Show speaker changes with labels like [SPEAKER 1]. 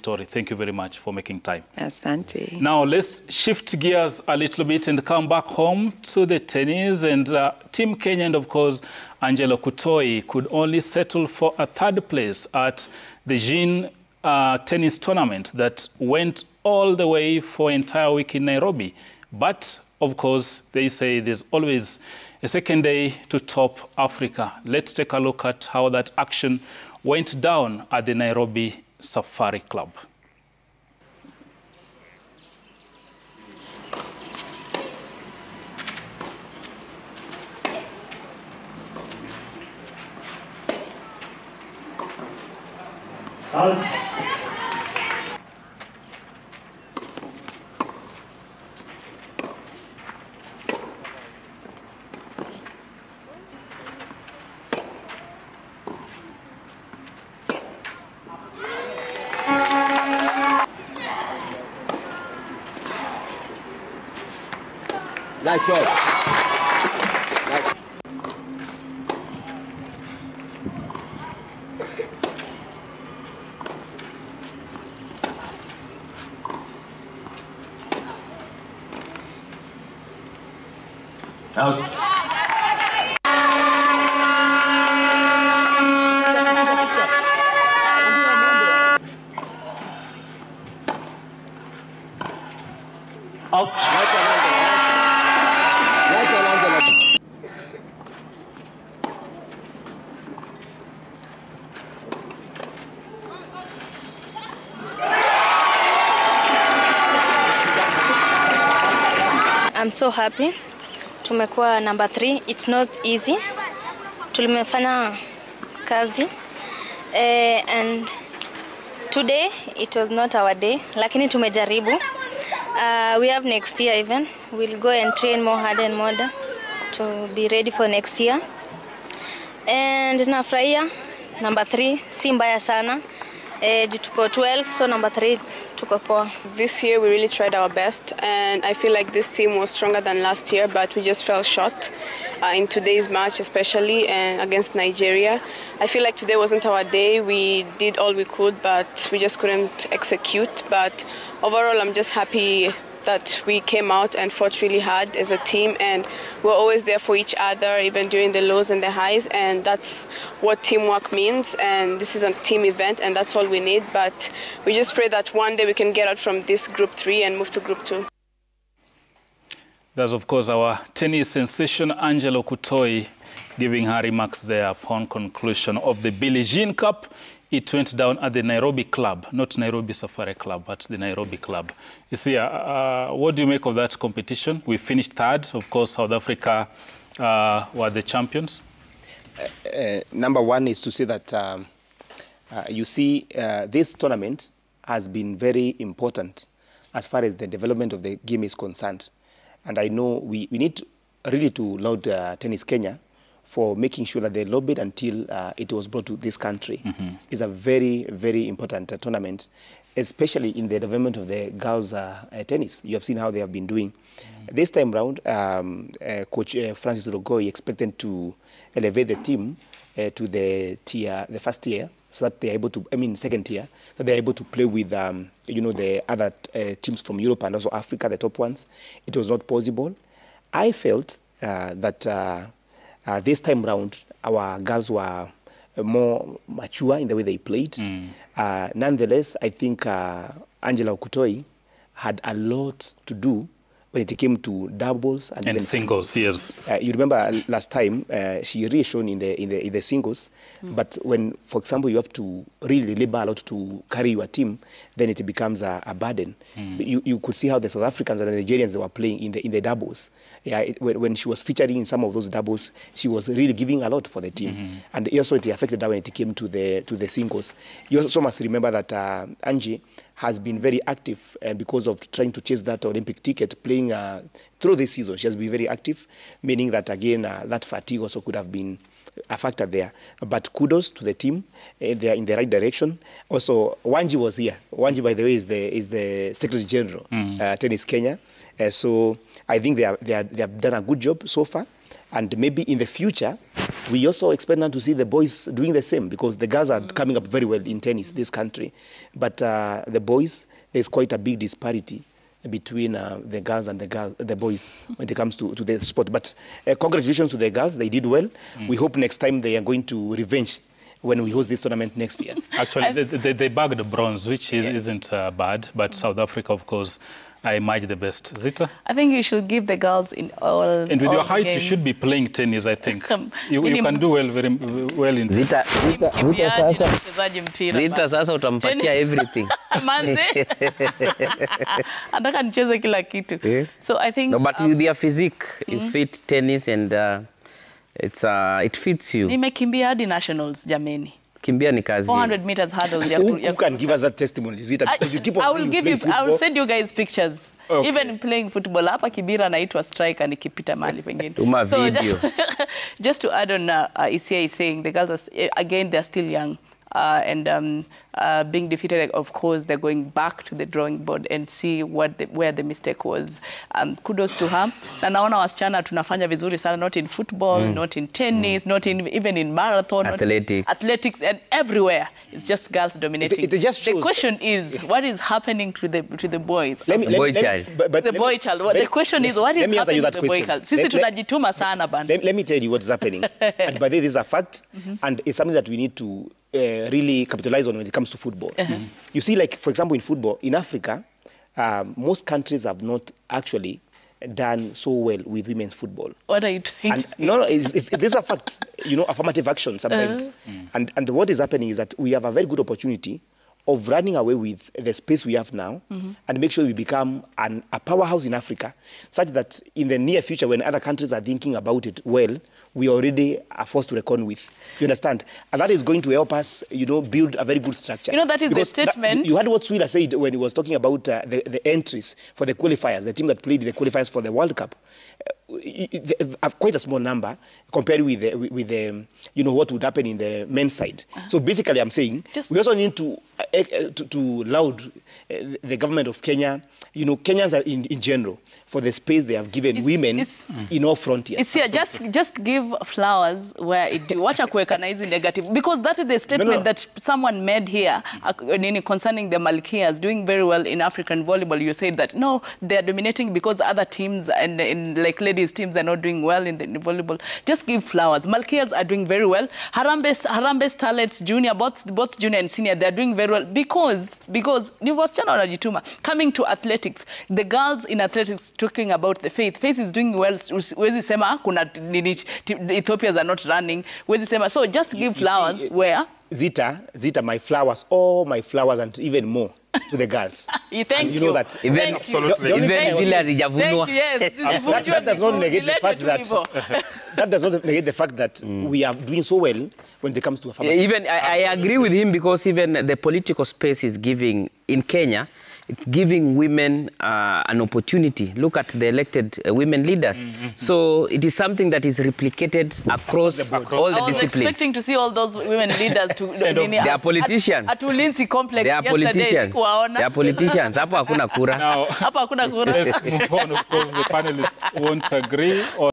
[SPEAKER 1] story. Thank you very much for making time.
[SPEAKER 2] Asante.
[SPEAKER 1] Now, let's shift gears a little bit and come back home to the tennis. And Team Kenya and, of course, Angelo Kutoi could only settle for a third place at the Jean tennis tournament that went all the way for an entire week in Nairobi. But, of course, they say there's always a second day to top Africa. Let's take a look at how that action went down at the Nairobi Safari Club.
[SPEAKER 3] Nice shot. Nice. Out.
[SPEAKER 4] I'm so happy. Tumekuwa number 3. It's not easy. Tulimefanya kazi. And today it was not our day. Lakini tumejaribu. We have next year even. We'll go and train more harder and more to be ready for next year. And nafurahia number 3 si mbaya sana. Tuko 12, so number 3 tuko poa.
[SPEAKER 5] This year we really tried our best, and I feel like this team was stronger than last year, but we just fell short in today's match, especially and against Nigeria. I feel like today wasn't our day. We did all we could, but we just couldn't execute. But overall, I'm just happy that we came out and fought really hard as a team, and we're always there for each other, even during the lows and the highs, and that's what teamwork means. And this is a team event, and that's all we need. But we just pray that one day we can get out from this group 3 and move to group 2.
[SPEAKER 1] That's, of course, our tennis sensation, Angelo Kutoi, giving her remarks there upon conclusion of the Billie Jean Cup. It went down at the Nairobi Club, not Nairobi Safari Club, but the Nairobi Club. You see, what do you make of that competition? We finished 3rd. Of course, South Africa were the champions.
[SPEAKER 3] Number 1 is to say that you see this tournament has been very important as far as the development of the game is concerned. And I know we need really to laud Tennis Kenya for making sure that they lobbied until it was brought to this country. It's a very, very important tournament, especially in the development of the girls' tennis. You have seen how they have been doing. This time round, Coach Francis Rogoi expected to elevate the team to the first tier, so that they're able to, second tier, that they're able to play with, the other teams from Europe and also Africa, the top ones. It was not possible. I felt that this time round, our girls were more mature in the way they played. Nonetheless, I think Angela Kutoi had a lot to do when it came to doubles and even
[SPEAKER 1] singles. Yes.
[SPEAKER 3] You remember last time she really shone in the singles, but when, for example, you have to really labor a lot to carry your team, then it becomes a burden. You could see how the South Africans and the Nigerians were playing in the doubles. Yeah, when she was featuring in some of those doubles, she was really giving a lot for the team, and also it affected her when it came to the singles. You also must remember that Angie has been very active because of trying to chase that Olympic ticket, playing through this season. She has been very active, meaning that, again, that fatigue also could have been a factor there. But kudos to the team. They are in the right direction. Also, Wanji was here. Wanji, by the way, is the Secretary General, Tennis Kenya. So I think they have done a good job so far. And maybe in the future, we also expect now to see the boys doing the same, because the girls are coming up very well in tennis, this country. But the boys, there's quite a big disparity between the girls and the boys when it comes to the sport. But congratulations to the girls, they did well. We hope next time they are going to revenge when we host this tournament next year.
[SPEAKER 1] Actually, they bagged the bronze, which isn't bad, but South Africa, of course, I imagine the best. Zita?
[SPEAKER 2] I think you should give the girls in all.
[SPEAKER 1] And with your height, you should be playing tennis, I think. You can do very well in
[SPEAKER 6] Zita sasa utampatia everything.
[SPEAKER 2] Manze. Anataka nicheze kila kitu. So I think.
[SPEAKER 6] No, but with your physique, you fit tennis and it fits you.
[SPEAKER 2] Nimekimbia hadi nationals, jameni.
[SPEAKER 6] Kimbia ni kazi.
[SPEAKER 2] 400 meters hurdles.
[SPEAKER 3] Who can give us that testimony, Zita? Because you keep on
[SPEAKER 2] I will send you guys pictures. Okay. Even playing football, hapa Kibira naitwa striker nikipita mahali pengine.
[SPEAKER 6] Tuma video.
[SPEAKER 2] Just to add on, Isia is saying the girls are, again, they're still young. And being defeated, of course, they're going back to the drawing board and see where the mistake was. Kudos to her. Na naona wasichana tunafanya vizuri sana, not in football, not in tennis, not even in marathon, athletics, and everywhere. It's just girls dominating.
[SPEAKER 3] It just shows.
[SPEAKER 2] The question is, what is happening to the boys?
[SPEAKER 6] The boy child.
[SPEAKER 2] The question is, what is happening to the boy child? Sisi tunajituma sana bana.
[SPEAKER 3] Let me tell you what's happening. And by the way, this is a fact, and it's something that we need to really capitalize on when it comes to football. You see, like, for example, in football, in Africa, most countries have not actually done so well with women's football.
[SPEAKER 2] What are you trying to say?
[SPEAKER 3] No, this is a fact. You know, affirmative action sometimes. And what is happening is that we have a very good opportunity of running away with the space we have now and make sure we become a powerhouse in Africa, such that in the near future, when other countries are thinking about it well, we already are forced to reckon with. You understand? And that is going to help us, you know, build a very good structure.
[SPEAKER 2] You know, that is the statement.
[SPEAKER 3] You heard what Swila said when he was talking about the entries for the qualifiers, the team that played the qualifiers for the World Cup. Quite a small number compared with the you know, what would happen in the men's side. So basically, I'm saying we also need to laud the government of Kenya, you know, Kenyans are in general, for the space they have given women in all frontiers.
[SPEAKER 2] It's here, just give flowers where it do. Wacha kuweka na hizi negative, because that is the statement that someone made here concerning the Malkias doing very well in African volleyball. You said that no, they are dominating because other teams and in like ladies teams are not doing well in the volleyball. Just give flowers. Malkias are doing very well. Harambee Starlets Junior, both junior and senior, they are doing very well because ni wasichana wanajituma. Coming to athletics, the girls in athletics talking about the Faith is doing well. Wezi sema kuna Ethiopians are not running. Wezi sema, so just give flowers where
[SPEAKER 3] Zita, my flowers, all my flowers, and even more to the girls.
[SPEAKER 2] Thank
[SPEAKER 3] you know that.
[SPEAKER 6] Even
[SPEAKER 1] absolutely.
[SPEAKER 3] That does not negate the fact that does not negate the fact that we are doing so well when it comes to family.
[SPEAKER 6] Even I agree with him, because even the political space is giving in Kenya. It's giving women an opportunity. Look at the elected women leaders. So it is something that is replicated across all the disciplines. I was expecting
[SPEAKER 2] to see all those women leaders to
[SPEAKER 6] they are politicians.
[SPEAKER 2] At Ulinzi complex.
[SPEAKER 6] They are politicians. They are politicians. Hapo hakuna kura.
[SPEAKER 1] Now, let's move on. Of course, the panelists won't agree.